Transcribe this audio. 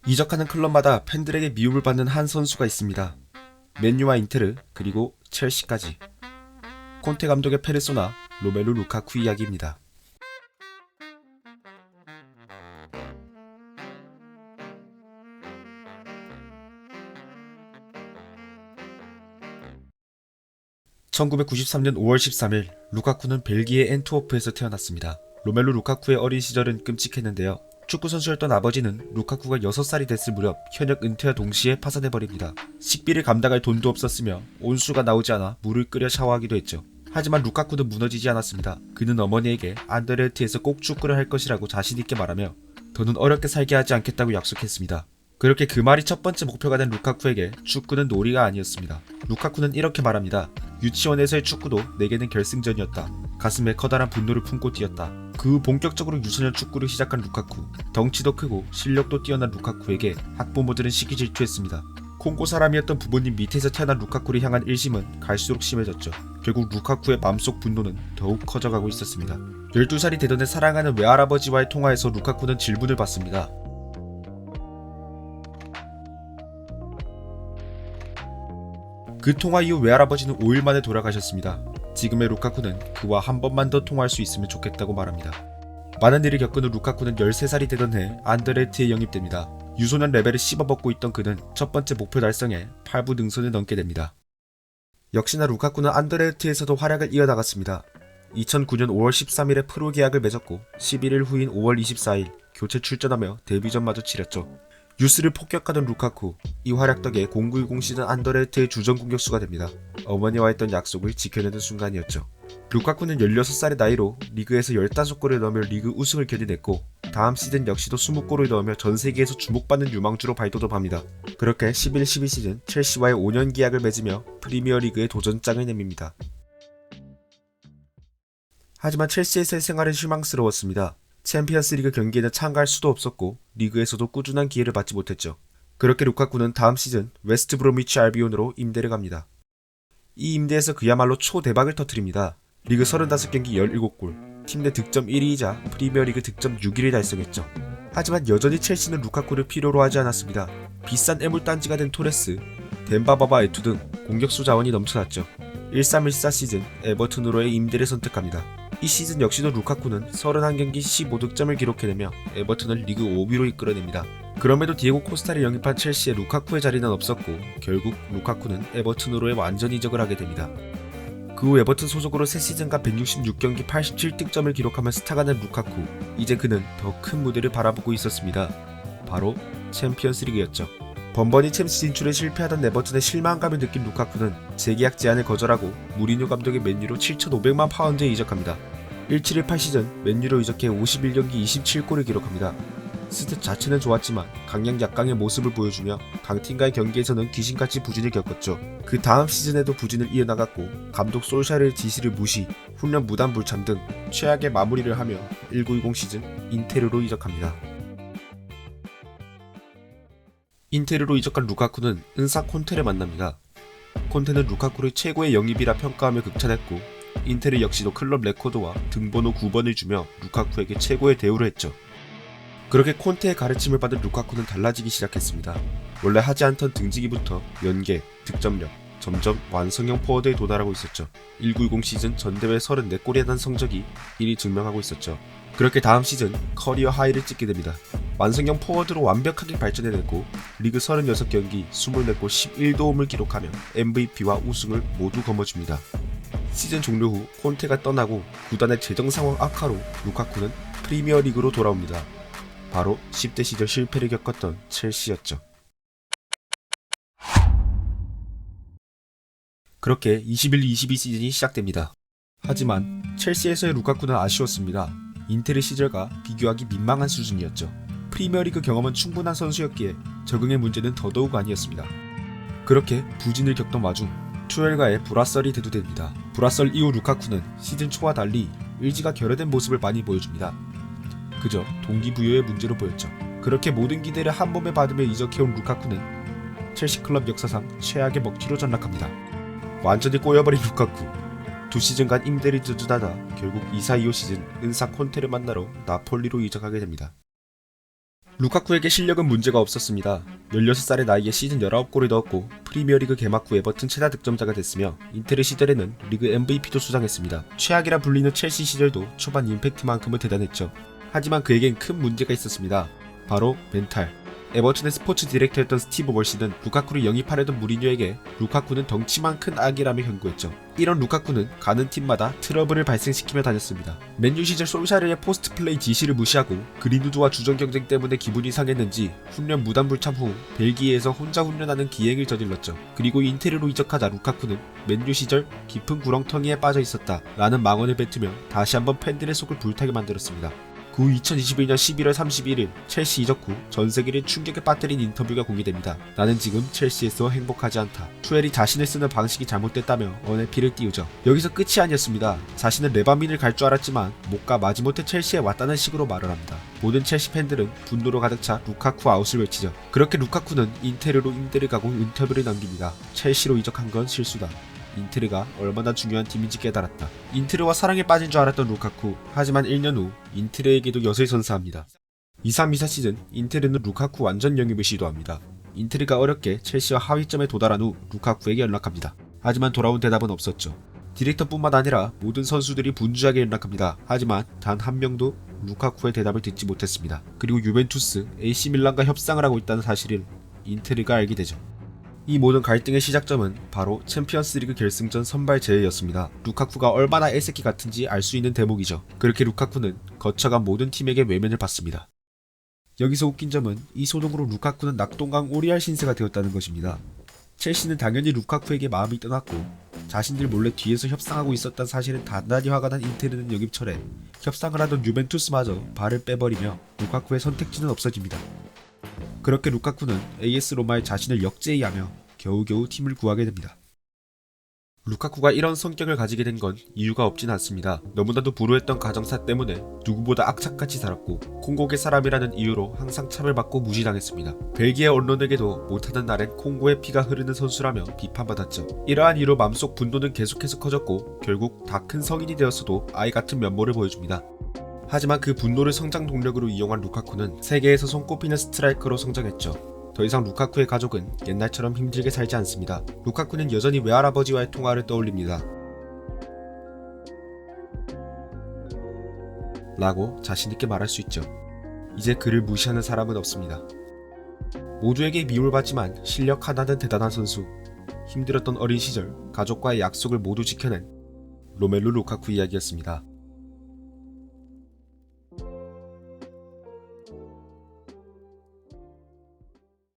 이적하는 클럽마다 팬들에게 미움을 받는 한 선수가 있습니다. 맨유와 인테르 그리고 첼시까지. 콘테 감독의 페르소나 로멜루 루카쿠 이야기입니다. (1993년 5월 13일) 루카쿠는 벨기에 앤트워프에서 태어났습니다. 로멜루 루카쿠의 어린 시절은 끔찍했는데요. 축구선수였던 아버지는 루카쿠가 6살이 됐을 무렵 현역 은퇴와 동시에 파산해버립니다. 식비를 감당할 돈도 없었으며 온수가 나오지 않아 물을 끓여 샤워하기도 했죠. 하지만 루카쿠는 무너지지 않았습니다. 그는 어머니에게 안더레르트에서 꼭 축구를 할 것이라고 자신있게 말하며 더는 어렵게 살게 하지 않겠다고 약속했습니다. 그렇게 그 말이 첫 번째 목표가 된 루카쿠에게 축구는 놀이가 아니었습니다. 루카쿠는 이렇게 말합니다. 유치원에서의 축구도 내게는 결승전이었다. 가슴에 커다란 분노를 품고 뛰었다. 그 후 본격적으로 유소년 축구를 시작한 루카쿠. 덩치도 크고 실력도 뛰어난 루카쿠에게 학부모들은 시기 질투했습니다. 콩고 사람이었던 부모님 밑에서 태어난 루카쿠를 향한 일심은 갈수록 심해졌죠. 결국 루카쿠의 마음속 분노는 더욱 커져가고 있었습니다. 12살이 되던 해 사랑하는 외할아버지와의 통화에서 루카쿠는 질문을 받습니다. 그 통화 이후 외할아버지는 5일 만에 돌아가셨습니다. 지금의 루카쿠는 그와 한 번만 더 통화할 수 있으면 좋겠다고 말합니다. 많은 일을 겪은 후 루카쿠는 13살이 되던 해 안더레르트에 영입됩니다. 유소년 레벨을 씹어먹고 있던 그는 첫 번째 목표 달성에 8부 능선을 넘게 됩니다. 역시나 루카쿠는 안더레르트에서도 활약을 이어나갔습니다. 2009년 5월 13일에 프로 계약을 맺었고 11일 후인 5월 24일 교체 출전하며 데뷔전마저 치렀죠. 유스를 폭격하던 루카쿠. 이 활약 덕에 0910 시즌 안더레르트의 주전 공격수가 됩니다. 어머니와 했던 약속을 지켜내는 순간이었죠. 루카쿠는 16살의 나이로 리그에서 15골을 넣으며 리그 우승을 견뎌냈고 다음 시즌 역시도 20골을 넣으며 전세계에서 주목받는 유망주로 발돋움합니다. 그렇게 11-12 시즌 첼시와의 5년 계약을 맺으며 프리미어리그에 도전장을 내밉니다. 하지만 첼시에서의 생활은 실망스러웠습니다. 챔피언스리그 경기에는 참가할 수도 없었고 리그에서도 꾸준한 기회를 받지 못했죠. 그렇게 루카쿠는 다음 시즌 웨스트 브롬위치 알비온으로 임대를 갑니다. 이 임대에서 그야말로 초대박을 터뜨립니다. 리그 35경기 17골, 팀 내 득점 1위이자 프리미어리그 득점 6위를 달성했죠. 하지만 여전히 첼시는 루카쿠를 필요로 하지 않았습니다. 비싼 애물단지가 된 토레스, 덴바바바 에투 등 공격수 자원이 넘쳐났죠. 13-14 시즌 에버튼으로의 임대를 선택합니다. 이 시즌 역시도 루카쿠는 31경기 15득점을 기록해내며 에버튼을 리그 5위로 이끌어냅니다. 그럼에도 디에고 코스타를 영입한 첼시에 루카쿠의 자리는 없었고 결국 루카쿠는 에버튼으로의 완전 이적을 하게 됩니다. 그 후 에버튼 소속으로 3시즌간 166경기 87득점을 기록하며 스타가 된 루카쿠. 이제 그는 더 큰 무대를 바라보고 있었습니다. 바로 챔피언스리그였죠. 번번이 챔스 진출에 실패하던 에버튼의 실망감을 느낀 루카쿠는 재계약 제안을 거절하고 무리뉴 감독의 맨유로 7,500만 파운드에 이적합니다. 17-18 시즌 맨유로 이적해 51경기 27골을 기록합니다. 스탯 자체는 좋았지만 강약 약강의 모습을 보여주며 강팀과의 경기에서는 귀신같이 부진을 겪었죠. 그 다음 시즌에도 부진을 이어나갔고 감독 솔샤르의 지시를 무시, 훈련 무단 불참 등 최악의 마무리를 하며 1920 시즌 인테르로 이적합니다. 인테르로 이적한 루카쿠는 은사 콘테를 만납니다. 콘테는 루카쿠를 최고의 영입이라 평가하며 극찬했고 인테르 역시도 클럽 레코드와 등번호 9번을 주며 루카쿠에게 최고의 대우를 했죠. 그렇게 콘테의 가르침을 받은 루카쿠는 달라지기 시작했습니다. 원래 하지 않던 등지기부터 연계, 득점력, 점점 완성형 포워드에 도달하고 있었죠. 1920 시즌 전대회 34골에 단 성적이 이리 증명하고 있었죠. 그렇게 다음 시즌 커리어 하이를 찍게 됩니다. 완성형 포워드로 완벽하게 발전해냈고 리그 36경기 24골 11도움을 기록하며 MVP와 우승을 모두 거머쥡니다. 시즌 종료 후 콘테가 떠나고 구단의 재정 상황 악화로 루카쿠는 프리미어리그로 돌아옵니다. 바로 10대 시절 실패를 겪었던 첼시였죠. 그렇게 21-22 시즌이 시작됩니다. 하지만 첼시에서의 루카쿠는 아쉬웠습니다. 인테르 시절과 비교하기 민망한 수준이었죠. 프리미어리그 경험은 충분한 선수였기에 적응의 문제는 더더욱 아니었습니다. 그렇게 부진을 겪던 와중 투엘과의 브라설이 대두됩니다. 브라설 이후 루카쿠는 시즌 초와 달리 의지가 결여된 모습을 많이 보여줍니다. 그저 동기부여의 문제로 보였죠. 그렇게 모든 기대를 한 몸에 받으며 이적해온 루카쿠는 첼시 클럽 역사상 최악의 먹튀로 전락합니다. 완전히 꼬여버린 루카쿠. 2시즌간 임대를 저주하다 결국 24-25 시즌 은사 콘테를 만나러 나폴리로 이적하게 됩니다. 루카쿠에게 실력은 문제가 없었습니다. 16살의 나이에 시즌 19골을 넣었고 프리미어리그 개막 후 에버튼 최다 득점자가 됐으며 인테르 시절에는 리그 MVP도 수상했습니다. 최악이라 불리는 첼시 시절도 초반 임팩트만큼은 대단했죠. 하지만 그에겐 큰 문제가 있었습니다. 바로 멘탈. 에버튼의 스포츠 디렉터였던 스티브 월시는 루카쿠를 영입하려던 무리뉴에게 루카쿠는 덩치만 큰 악이라며 경고했죠. 이런 루카쿠는 가는 팀마다 트러블을 발생시키며 다녔습니다. 맨유 시절 솔샤르의 포스트 플레이 지시를 무시하고 그린우드와 주전 경쟁 때문에 기분이 상했는지 훈련 무단 불참 후 벨기에에서 혼자 훈련하는 기행을 저질렀죠. 그리고 인테르로 이적하자 루카쿠는 맨유 시절 깊은 구렁텅이에 빠져 있었다 라는 망언을 뱉으며 다시 한번 팬들의 속을 불타게 만들었습니다. 그 후 2021년 11월 31일 첼시 이적 후 전세계를 충격에 빠뜨린 인터뷰가 공개됩니다. 나는 지금 첼시에서 행복하지 않다. 투엘이 자신을 쓰는 방식이 잘못됐다며 언에 피를 띄우죠. 여기서 끝이 아니었습니다. 자신은 레바민을 갈 줄 알았지만 못 가 마지못해 첼시에 왔다는 식으로 말을 합니다. 모든 첼시 팬들은 분노로 가득 차 루카쿠 아웃을 외치죠. 그렇게 루카쿠는 인테르로 임대를 가고 인터뷰를 남깁니다. 첼시로 이적한 건 실수다. 인테르가 얼마나 중요한 팀인지 깨달았다. 인테르와 사랑에 빠진 줄 알았던 루카쿠. 하지만 1년 후 인테르에게도 엿을 선사합니다. 23-24 시즌 인테르는 루카쿠 완전 영입을 시도합니다. 인테르가 어렵게 첼시와 하위점에 도달한 후 루카쿠에게 연락합니다. 하지만 돌아온 대답은 없었죠. 디렉터뿐만 아니라 모든 선수들이 분주하게 연락합니다. 하지만 단 한 명도 루카쿠의 대답을 듣지 못했습니다. 그리고 유벤투스, AC 밀란과 협상을 하고 있다는 사실을 인테르가 알게 되죠. 이 모든 갈등의 시작점은 바로 챔피언스리그 결승전 선발 제의였습니다. 루카쿠가 얼마나 애새끼 같은지 알 수 있는 대목이죠. 그렇게 루카쿠는 거쳐간 모든 팀에게 외면을 받습니다. 여기서 웃긴 점은 이 소동으로 루카쿠는 낙동강 오리알 신세가 되었다는 것입니다. 첼시는 당연히 루카쿠에게 마음이 떠났고 자신들 몰래 뒤에서 협상하고 있었다는 사실은 단단히 화가 난 인테르는 영입철에 협상을 하던 유벤투스마저 발을 빼버리며 루카쿠의 선택지는 없어집니다. 그렇게 루카쿠는 AS 로마에 자신을 역제의하며 겨우겨우 팀을 구하게 됩니다. 루카쿠가 이런 성격을 가지게 된 건 이유가 없진 않습니다. 너무나도 불우했던 가정사 때문에 누구보다 악착같이 살았고 콩고계 사람이라는 이유로 항상 차별받고 무시당했습니다. 벨기에 언론에게도 못하는 날엔 콩고의 피가 흐르는 선수라며 비판받았죠. 이러한 이유로 맘속 분노는 계속해서 커졌고 결국 다 큰 성인이 되었어도 아이 같은 면모를 보여줍니다. 하지만 그 분노를 성장 동력으로 이용한 루카쿠는 세계에서 손꼽히는 스트라이커로 성장했죠. 더 이상 루카쿠의 가족은 옛날처럼 힘들게 살지 않습니다. 루카쿠는 여전히 외할아버지와의 통화를 떠올립니다. 라고 자신있게 말할 수 있죠. 이제 그를 무시하는 사람은 없습니다. 모두에게 미움받지만 실력 하나는 대단한 선수. 힘들었던 어린 시절 가족과의 약속을 모두 지켜낸 로멜루 루카쿠 이야기였습니다.